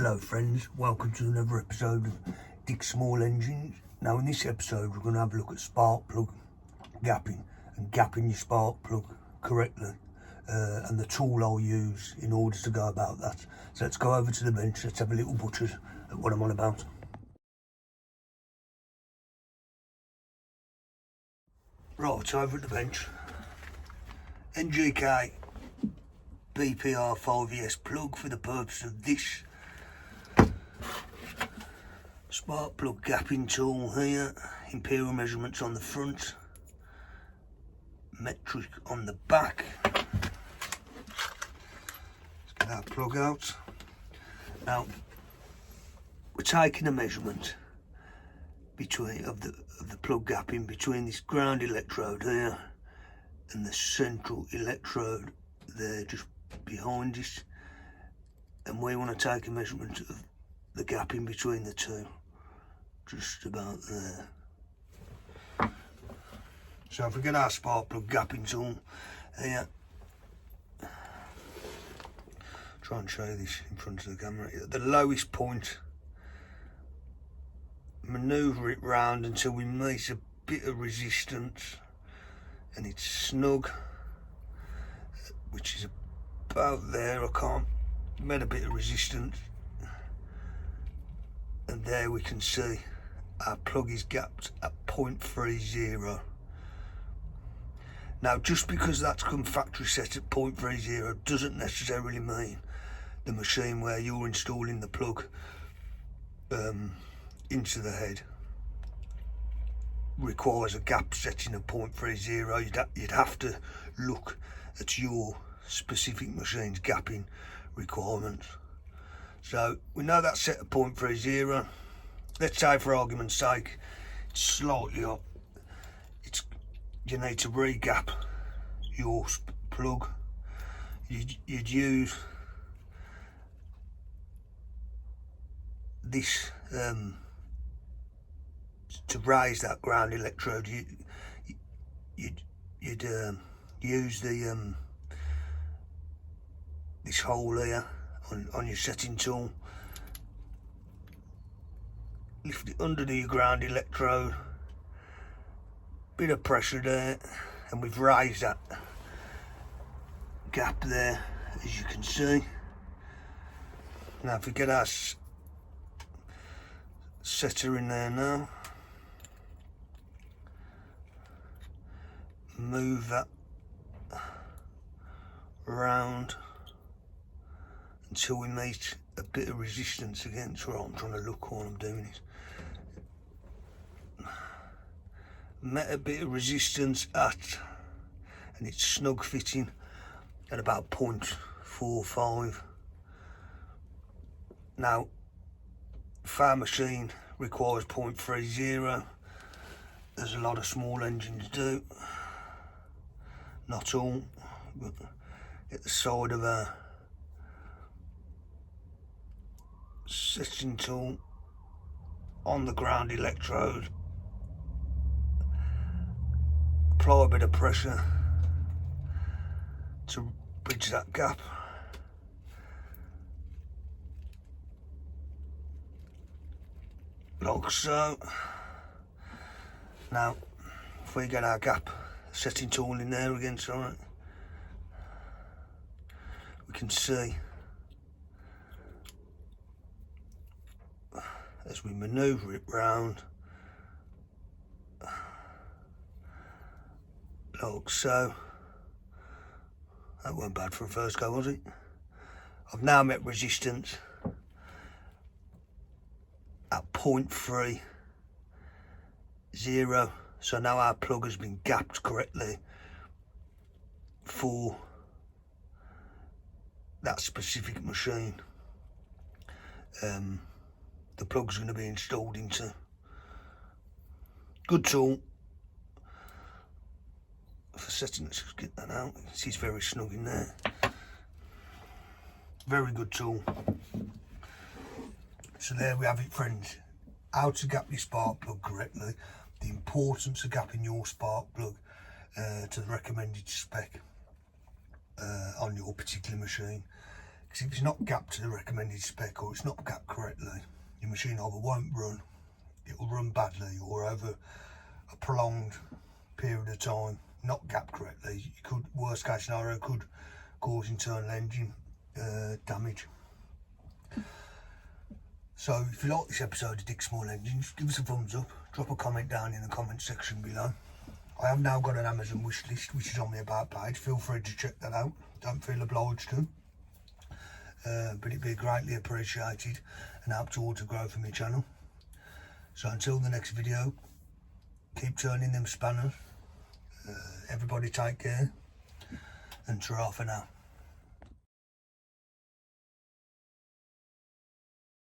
Hello friends, welcome to another episode of Dick Small Engines. Now in this episode we're going to have a look at spark plug gapping and gapping your spark plug correctly and the tool I'll use in order to go about that. So let's go over to the bench, let's have a little butcher at what I'm on about. Right, over at the bench, NGK BPR 5ES plug for the purpose of this spark plug gapping tool here. Imperial measurements on the front, metric on the back. Let's get our plug out. Now we're taking a measurement between of the plug gapping between this ground electrode here and the central electrode there just behind it, and we want to take a measurement of the gapping between the two, just about there. So if we get our spark plug gapping tool here, try and show you this in front of the camera, at the lowest point, manoeuvre it round until we meet a bit of resistance and it's snug, which is about there. I can't met a bit of resistance, and there we can see our plug is gapped at 0.30. Now just because that's come factory set at 0.30 doesn't necessarily mean the machine where you're installing the plug into the head requires a gap setting of 0.30. You'd have to look at your specific machine's gapping requirements. So we know that's set at 0.30. Let's say for argument's sake it's slightly up. You need to re-gap your plug. You'd use this to raise that ground electrode. You'd use the this hole here on your setting tool, lift it under the ground electrode, bit of pressure there, and we've raised that gap there, as you can see. Now if we get our setter in there now, move that round until we meet a bit of resistance against where I'm trying to look while I'm doing it. Met a bit of resistance at, and it's snug fitting at about 0.45. Now if our machine requires 0.30, as a lot of small engines do, not all, but at the side of our setting tool on the ground electrode, apply a bit of pressure to bridge that gap. Like so. Now if we get our gap setting tool in there again, sorry, we can see as we manoeuvre it round like so. That weren't bad for a first go, was it? I've now met resistance at 0.30, so now our plug has been gapped correctly for that specific machine. The plug's going to be installed into. Good tool for setting. Let's just get that out. It's very snug in there. Very good tool. So there we have it, friends. How to gap your spark plug correctly. The importance of gapping your spark plug to the recommended spec on your particular machine. If it's not gapped to the recommended spec, or it's not gapped correctly, your machine either won't run, it will run badly, or over a prolonged period of time, not gapped correctly, you could, worst case scenario, could cause internal engine damage. So if you like this episode of Dig Small Engines, give us a thumbs up, drop a comment down in the comment section below. I have now got an Amazon wish list which is on the about page, feel free to check that out, don't feel obliged to, but it'd be greatly appreciated and help towards the growth of my channel. So until the next video, keep turning them spanners, everybody take care, and ta-ra for now.